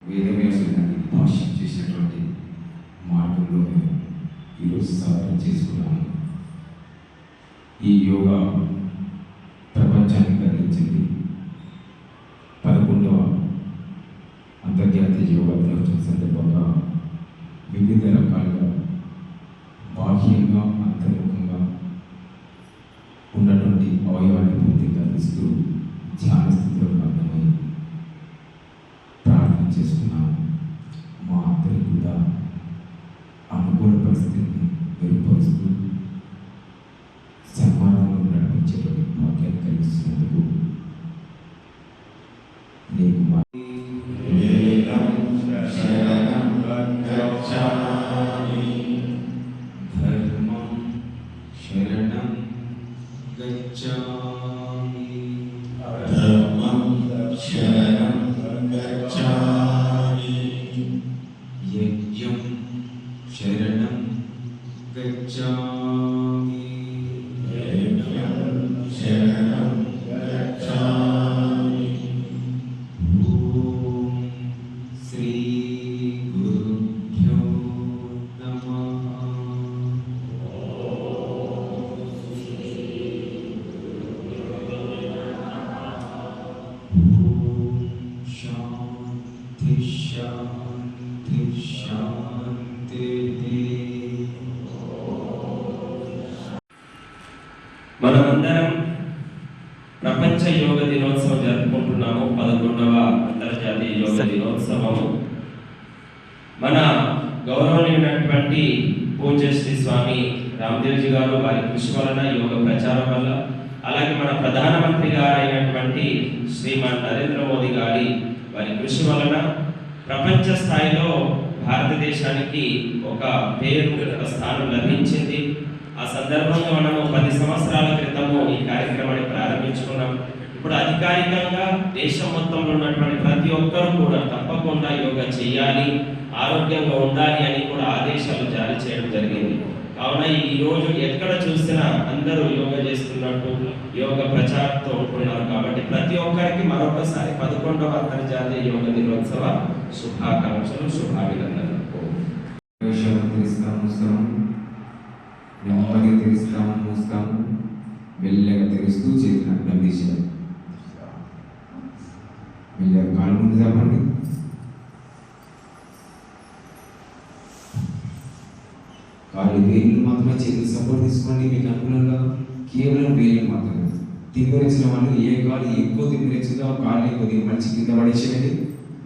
వేదవ్యాసుని భాష్యం చేసినటువంటి మార్గంలో మేము ఈరోజు సాధన చేసుకున్నాము. ఈ యోగా ప్రపంచానికి అందించింది 11వ అంతర్జాతీయ యోగా దినోత్సవం సందర్భంగా వివిధ రకాలుగా బాహ్యంగా అంతర్ముఖంగా ఉన్నటువంటి అవయవాన్ని పూర్తిగా ఇస్తూ ధ్యాన స్థితిలో భాగమై ప్రార్థన చేసుకున్నాము. మా అందరికీ కూడా అనుకూల పరిస్థితిని మెరుగుపరుస్తూ సన్మానంలో నడిపించేటువంటి భాగ్యాన్ని కలిగిస్తున్నందుకు నీకు మా ధర్మం శరణం గచ్ఛామి ధర్మం శరణం గచ్ఛామి యజ్ఞం శరణం గచ్ఛామి యజ్ఞం శరణం గచ్ఛామి ఓం శ్రీ గురుభ్యో నమః. శాంతి శాంతి శాంతి. మనమందరం ప్రపంచ యోగ దినోత్సవం జరుపుకుంటున్నాము. 11వ అంతర్జాతీయ యోగ దినోత్సవము. మన గౌరవనీయులైనటువంటి పూజ్య శ్రీ స్వామి రామదేవ్జీ గారు వారి కృషి వలన యోగ ప్రచారం వల్ల, అలాగే మన ప్రధానమంత్రి గారు అయినటువంటి శ్రీమాన్ నరేంద్ర మోదీ గారి వారి కృషి వలన ప్రపంచ స్థాయిలో భారతదేశానికి ఒక పేరు, ఒక స్థానం లభించింది. ఆ సందర్భంగా మనము 10 సంవత్సరాల క్రితము ఈ కార్యక్రమాన్ని ప్రారంభించుకున్నాం. ఇప్పుడు అధికారికంగా దేశం మొత్తంలో ఉన్నటువంటి ప్రతి ఒక్కరూ కూడా తప్పకుండా యోగా చేయాలి, ఆరోగ్యంగా ఉండాలి అని కూడా ఆదేశాలు జారీ చేయడం జరిగింది. కావున ఈ రోజు ఎక్కడ చూసినా అందరూ యోగా చేస్తున్నట్టు యోగ ప్రచారంతో ఉంటున్నారు. కాబట్టి ప్రతి ఒక్కరికి మరొకసారి 11వ అంతర్జాతీయ యోగ దినోత్సవ శుభాకాంక్షలు, శుభాభినందనలు. నెమ్మదిగా తెరుస్తాము, మూస్తాము, మెల్లగా తెరుస్తూ చేతులు అడ్డం తీసేయాలి. మెల్లగా కాలు ముందు తప్పండి. కాళ్ళు వేళ్ళు మాత్రమే చేతులు సపోర్ట్ తీసుకోండి. మీకు అనుకూలంగా కేవలం వేళ్ళు మాత్రమే. తిమ్మిరించిన వాళ్ళు ఏ కాలు ఎక్కువ తిమ్మిరించిందో ఆ కాళ్ళు ఎక్కువ మంచి కింద పడేసేయండి.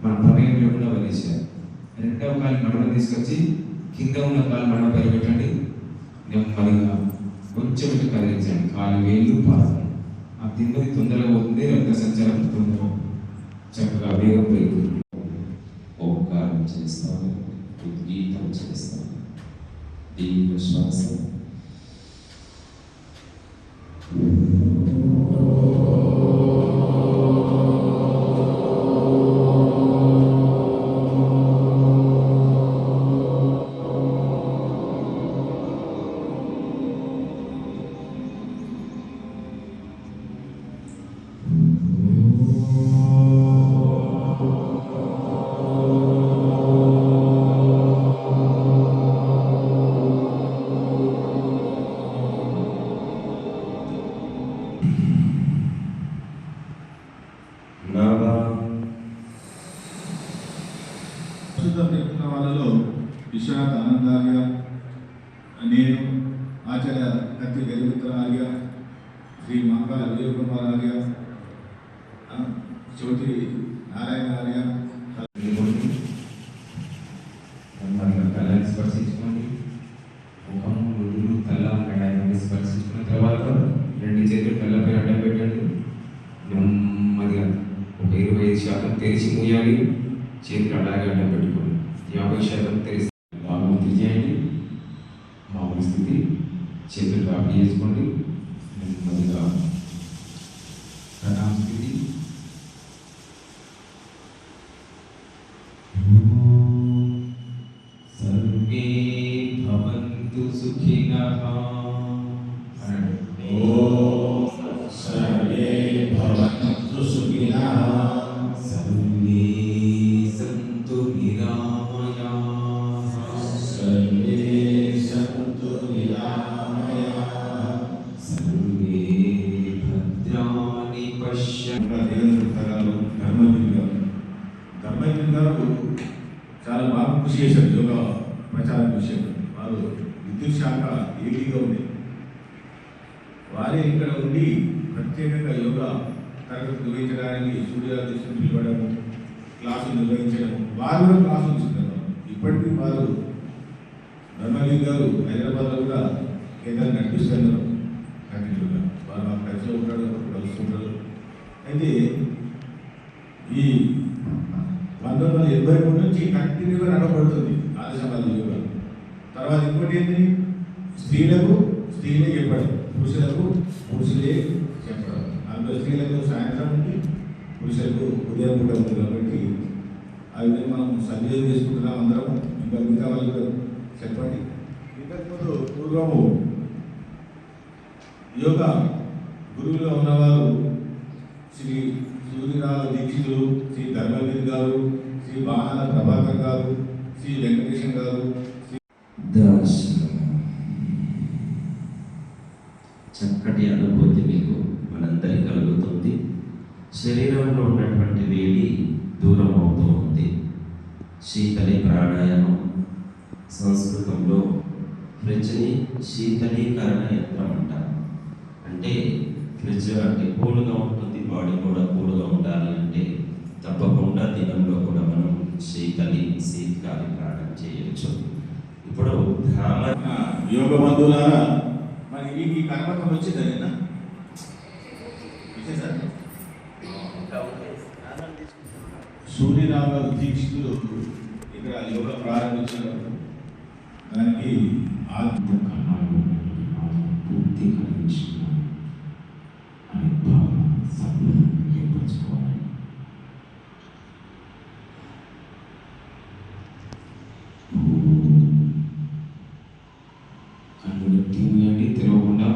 మన ప్రమేయం లేకుండా వదిలేసేయాలి. రెండవ కాలు నడుమ తీసుకొచ్చి కింద ఉన్న కాలు నడుమ పైన పెట్టండి. నెమ్మదిగా కొంచెం ఇటు కదిలించండి. కాలు వేళ్ళు పాదం. ఆ తిమ్మది తొందరగా పోతుంది, రక్త సంచారం తొందరగా చక్కగా వేగం పెరుగుతుంది. ఓంకారం చేస్తాము, ఉద్గీతం చేస్తాము. దీర్ఘ శ్వాస. వాళ్ళలో విశ్వనాథ్ ఆనందార్య, నేను ఆచార్య కత్తి గరిమిత్ర ఆర్య, శ్రీ మంగళ విజయ కుమార్ ఆర్య, చౌటి నారాయణ ఆర్య. కళ్ళని స్పర్శించుకోండి. ముఖం, నుదురు, తల, మెడ స్పర్శించుకున్న తర్వాత 2 చేతులు కళ్ళపై అడ్డం పెట్టండి. నెమ్మదిగా ఒక 25% తెరిచి మూయాలి. చేతులు అలాగే అడ్డం పెట్టుకోండి. 50% తెరిచి బాగా చేయండి. మామూలు స్థితి. చేతులు కాపీ చేసుకోండి. నెమ్మదిగా ప్రణామ స్థితి. సర్వే భవంతు సుఖినః. సర్వే భవంతు సుఖినః. సర్వే సంతు ధర్మేంద్ర గారు చాలా బాగా కృషి చేశారు యోగా ప్రచారం విషయంలో. వారు విద్యుత్ శాఖ ఏడీగా ఉంది. వారే ఇక్కడ ఉండి ప్రత్యేకంగా యోగా తరగతి నిర్వహించడానికి సూర్యాదర్శనం పిలవడము, క్లాసులు నిర్వహించడము, వారు కూడా క్లాసులు ఇస్తున్నారు. ఇప్పటికీ వారు ధర్మేంద్ర గారు హైదరాబాద్లో కూడా కేంద్రాన్ని నడిపిస్తున్నారు. కంటిన్యూగా వారు మాకు కలిసి ఉంటాడు, కలుస్తుంటారు. అయితే ఈ 1983 నుంచి కంటిన్యూగా నడవబడుతుంది ఆర్య సమాజ యోగా. తర్వాత ఇంకోటి ఏంటి, స్త్రీలే చెప్పడం, పురుషులే చెప్పడం. అందులో స్త్రీలకు సాయంత్రం ఉంది, పురుషులకు ఉదయం పూట ఉంది. కాబట్టి ఆ విధంగా మనం సద్వినియోగం చేసుకుంటున్నాం అందరం. ఇంకా మిగతా వాళ్ళు చెప్పండి. ఇంతకుముందు పూర్వము యోగా గురువులుగా ఉన్నవారు శ్రీ సూర్యనాథ దీక్షితులు, శ్రీ ధర్మవీర్ గారు, శ్రీ బాణాల ప్రభాకర్ గారు, శ్రీ వెంకటేశం గారు. చక్కటి అనుభూతి మీకు మనందరికీ కలుగుతుంది. శరీరంలో ఉన్నటువంటి వేడి దూరం అవుతూ ఉంది. శీతలి ప్రాణాయామం, సంస్కృతంలో ఫ్రిడ్జ్ని శీతలీకరణ యంత్రం అంటారు. అంటే ఫ్రిడ్జ్ అంటే కూల్గా ఉంటుంది, బాడీ కూడా కూల్గా ఉండాలి అంటే తప్పకుండా దినంలో కూడా మనం శీతకాలి ప్రాణం చేయొచ్చు. ఇప్పుడు యోగ బంధువులారా, మరి ఈ కర్మకం వచ్చిందనేనా సూర్యనాథ దీక్షితులు ఇక్కడ యోగా ప్రారంభించారు. దానికి పూర్తి కలిగించిన అనే భావన సభ్యులను ఏర్పరచుకోవాలి. కళ్ళు తీయండి, తెరవకుండా.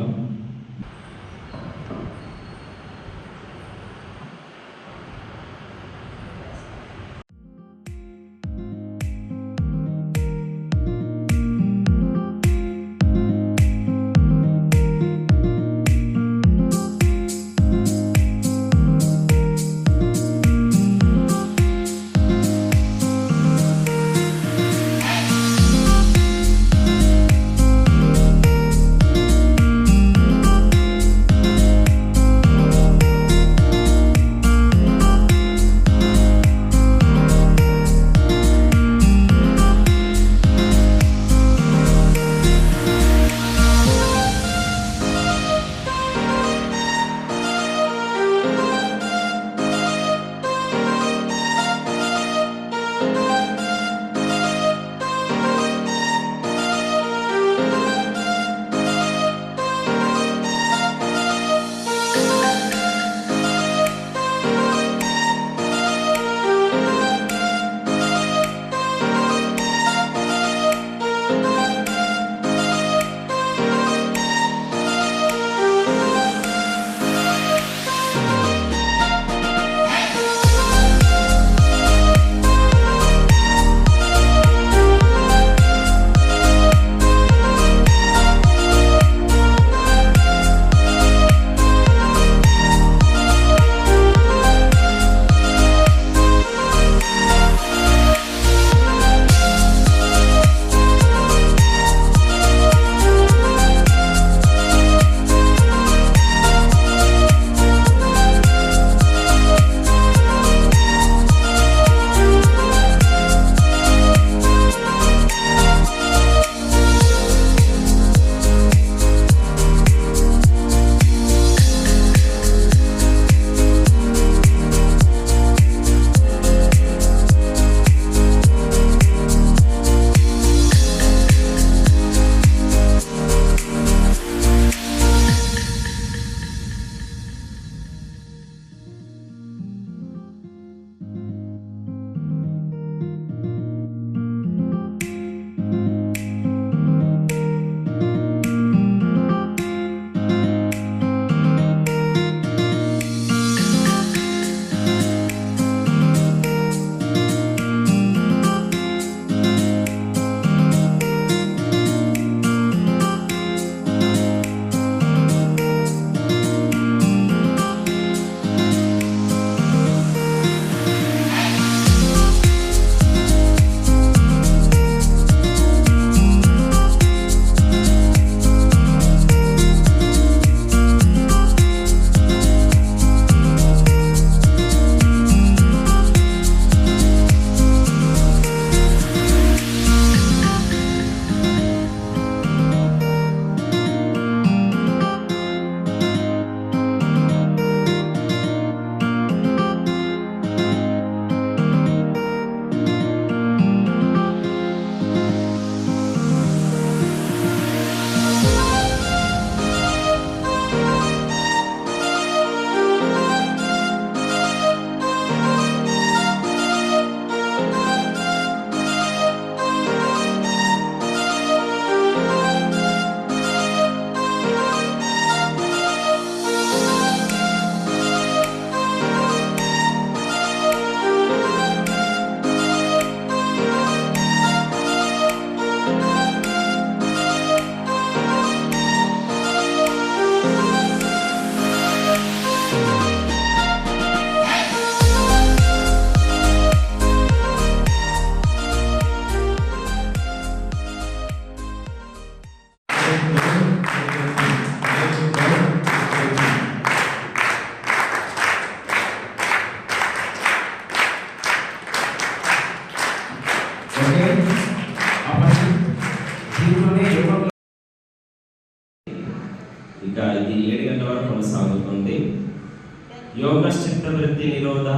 యోగ చిత్తవృత్తి నిరోధ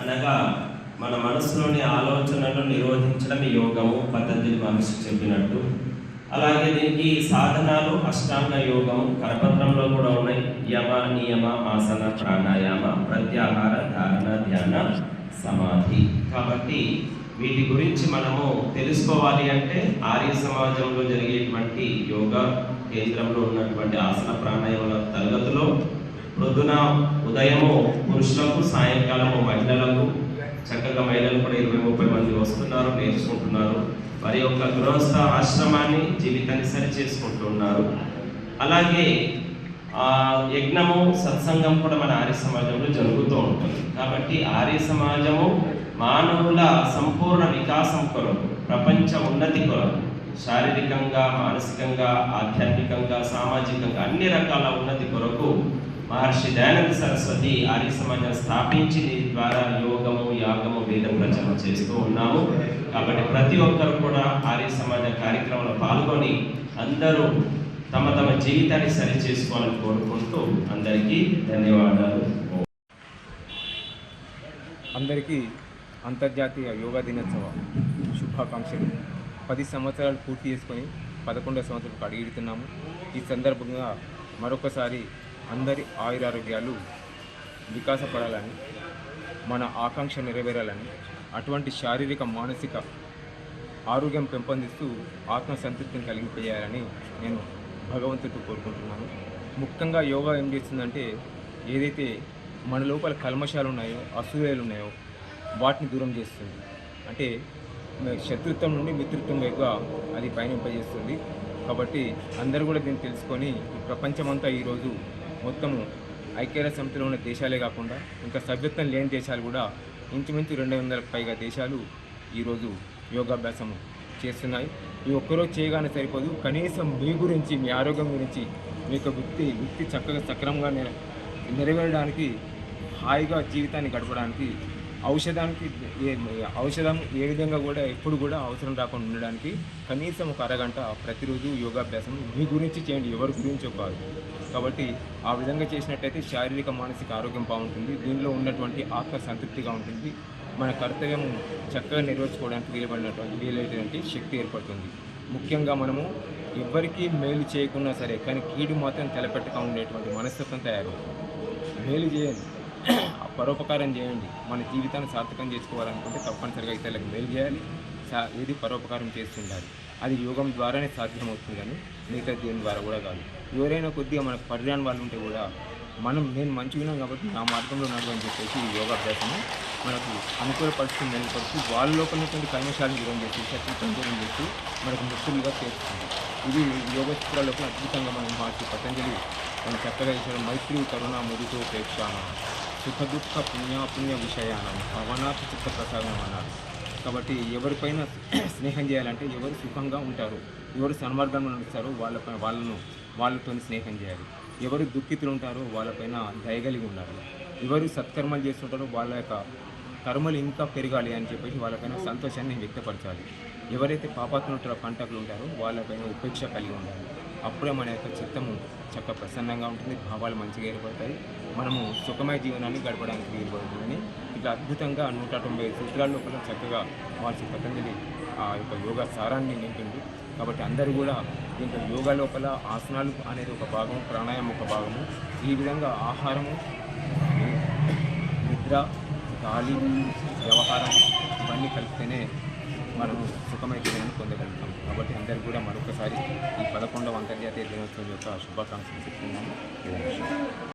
అనగా మన మనసులోని ఆలోచనలను నిరోధించడం యోగము, పతంజలి మహర్షి చెప్పినట్టు. అలాగే దీనికి సాధనాలు అష్టాంగ యోగము కరపత్రంలో కూడా ఉన్నాయి. యమ, నియమ, ఆసన, ప్రాణాయామ, ప్రత్యాహార, ధారణ, ధ్యాన, సమాధి. కాబట్టి వీటి గురించి మనము తెలుసుకోవాలి అంటే ఆర్య సమాజంలో జరిగేటువంటి యోగా కేంద్రంలో ఉన్నటువంటి ఆసన ప్రాణాయామాల తరగతిలో ప్రొద్దున ఉదయము పురుషులకు, సాయంకాలము మహిళలకు, చక్కగా మహిళలు కూడా 20-30 మంది వస్తున్నారు, నేర్చుకుంటున్నారు. వారి యొక్క గృహస్థ ఆశ్రమాన్ని, జీవితాన్ని సరి చేసుకుంటున్నారు. అలాగే యజ్ఞము, సత్సంగం కూడా మన ఆర్య సమాజంలో జరుగుతూ ఉంటుంది. కాబట్టి ఆర్య సమాజము మానవుల సంపూర్ణ వికాసం కొరకు, ప్రపంచ ఉన్నతి కొరకు, శారీరకంగా, మానసికంగా, ఆధ్యాత్మికంగా, సామాజికంగా అన్ని రకాల ఉన్నతి కొరకు మహర్షి దయానంద సరస్వతి ఆర్య సమాజం స్థాపించి దీని ద్వారా యోగము, యాగము, వేద ప్రచారం చేస్తూ ఉన్నాము. కాబట్టి ప్రతి ఒక్కరు కూడా ఆర్య సమాజ కార్యక్రమంలో పాల్గొని అందరూ తమ తమ జీవితాన్ని సరి చేసుకోవాలని కోరుకుంటూ అందరికీ ధన్యవాదాలు. అందరికీ అంతర్జాతీయ యోగా దినోత్సవ శుభాకాంక్షలు. 10 సంవత్సరాలు పూర్తి చేసుకొని 11వ సంవత్సరాలకు అడుగుతున్నాము. ఈ సందర్భంగా మరొకసారి అందరి ఆయురారోగ్యాలు వికాసపడాలని, మన ఆకాంక్ష నెరవేరాలని, అటువంటి శారీరక, మానసిక ఆరోగ్యం పెంపొందిస్తూ ఆత్మసంతృప్తిని కలిగిపోయాలని నేను భగవంతుడితో కోరుకుంటున్నాను. ముఖ్యంగా యోగా ఏం చేస్తుందంటే, ఏదైతే మన లోపల కల్మషాలు ఉన్నాయో, అసూయలు ఉన్నాయో వాటిని దూరం చేస్తుంది. అంటే శత్రుత్వం నుండి మిత్రత్వం వైపుగా అది పయనింపజేస్తుంది. కాబట్టి అందరూ కూడా దీన్ని తెలుసుకొని ఈ ప్రపంచమంతా ఈరోజు మొత్తము ఐక్యరాజ్య సమితిలో ఉన్న దేశాలే కాకుండా ఇంకా సభ్యత్వం లేని దేశాలు కూడా ఇంచుమించు 200కు పైగా దేశాలు ఈరోజు యోగాభ్యాసం చేస్తున్నాయి. ఈ ఒక్కరోజు చేయగానే సరిపోదు. కనీసం మీ గురించి, మీ ఆరోగ్యం గురించి, మీ యొక్క వృత్తి చక్కగా సక్రమంగా నెరవేరడానికి, హాయిగా జీవితాన్ని గడపడానికి, ఔషధం ఏ విధంగా కూడా ఎప్పుడు కూడా అవసరం రాకుండా ఉండడానికి కనీసం ఒక అరగంట ప్రతిరోజు యోగాభ్యాసం మీ గురించి చేయండి, ఎవరి గురించో కాదు. కాబట్టి ఆ విధంగా చేసినట్టయితే శారీరక, మానసిక ఆరోగ్యం బాగుంటుంది. దీనిలో ఉన్నటువంటి ఆత్మ సంతృప్తిగా ఉంటుంది. మన కర్తవ్యం చక్కగా నెరవేర్చుకోవడానికి వీలైనటువంటి శక్తి ఏర్పడుతుంది. ముఖ్యంగా మనము ఎవ్వరికీ మేలు చేయకున్నా సరే, కానీ కీడు మాత్రం తలపెట్టక ఉండేటువంటి మనస్తత్వం తయారవుతుంది. మేలు చేయండి, పరోపకారం చేయండి. మన జీవితాన్ని సార్థకం చేసుకోవాలనుకుంటే తప్పనిసరిగా ఇతరులకు మేలు చేయాలి. ఏది పరోపకారం చేస్తుండాలి. అది యోగం ద్వారానే సాధ్యమవుతుంది, కానీ మిగతా దేని ద్వారా కూడా కాదు. ఎవరైనా కొద్దిగా మనకు పరిజ్ఞానం వాళ్ళు ఉంటే కూడా నేను మంచిగా ఉన్నాను కాబట్టి నా మార్గంలో నడువు అని చెప్పేసి ఈ యోగాభ్యాసము మనకు అనుకూల పరిస్థితిని మెరుగుపరుస్తూ వాళ్ళ లోపల ఉన్నటువంటి కల్మషాలను దూరం చేసి, శత్రుత్వం దూరం చేస్తూ మనకు ముక్తులుగా చేస్తుంది. ఇది యోగ చిత్రాల లోపల అద్భుతంగా మనం మార్చి పతంజలి మనం చక్కగా చేసిన మైత్రి, కరుణ, ముదితో ప్రేక్షాన, సుఖ దుఃఖ పుణ్యాపుణ్య విషయానం, పవనాథ చిత్త ప్రసాదం అన్నారు. కాబట్టి ఎవరిపైన స్నేహం చేయాలంటే ఎవరు సుఖంగా ఉంటారు, ఎవరు సన్మార్గంలో ఉంటారో వాళ్ళతో స్నేహం చేయాలి. ఎవరు దుఃఖితులు ఉంటారో వాళ్ళపైన దయగలిగి ఉండాలి. ఎవరు సత్కర్మలు చేస్తుంటారో వాళ్ళ యొక్క కర్మలు ఇంకా పెరగాలి అని చెప్పేసి వాళ్ళపైన సంతోషాన్ని వ్యక్తపరచాలి. ఎవరైతే పాపాత్ముల పంటకులు ఉంటారో వాళ్ళపైన ఉపేక్ష కలిగి ఉండాలి. అప్పుడే మన యొక్క చిత్తము చక్కగా ప్రసన్నంగా ఉంటుంది, భావాలు మంచిగా ఏర్పడతాయి, మనము సుఖమయ జీవనాన్ని గడపడానికి వీలుపడుతుందని ఇట్లా అద్భుతంగా 195 సూత్రాల లోపల చక్కగా వారి పతంజలి ఆ యొక్క యోగా సారాన్ని నింపింది. కాబట్టి అందరూ కూడా దీంట్లో యోగా లోపల ఆసనాలు అనేది ఒక భాగం, ప్రాణాయామం ఒక భాగము. ఈ విధంగా ఆహారము, నిద్ర, గాలి, వ్యవహారం ఇవన్నీ కలిపితేనే మనము సుఖమైన జీవనాన్ని పొందగలుగుతాం. కాబట్టి అందరూ కూడా మరొకసారి ఈ 11వ అంతర్జాతీయ దినోత్సవం యొక్క శుభాకాంక్షలు చెప్తున్నాము.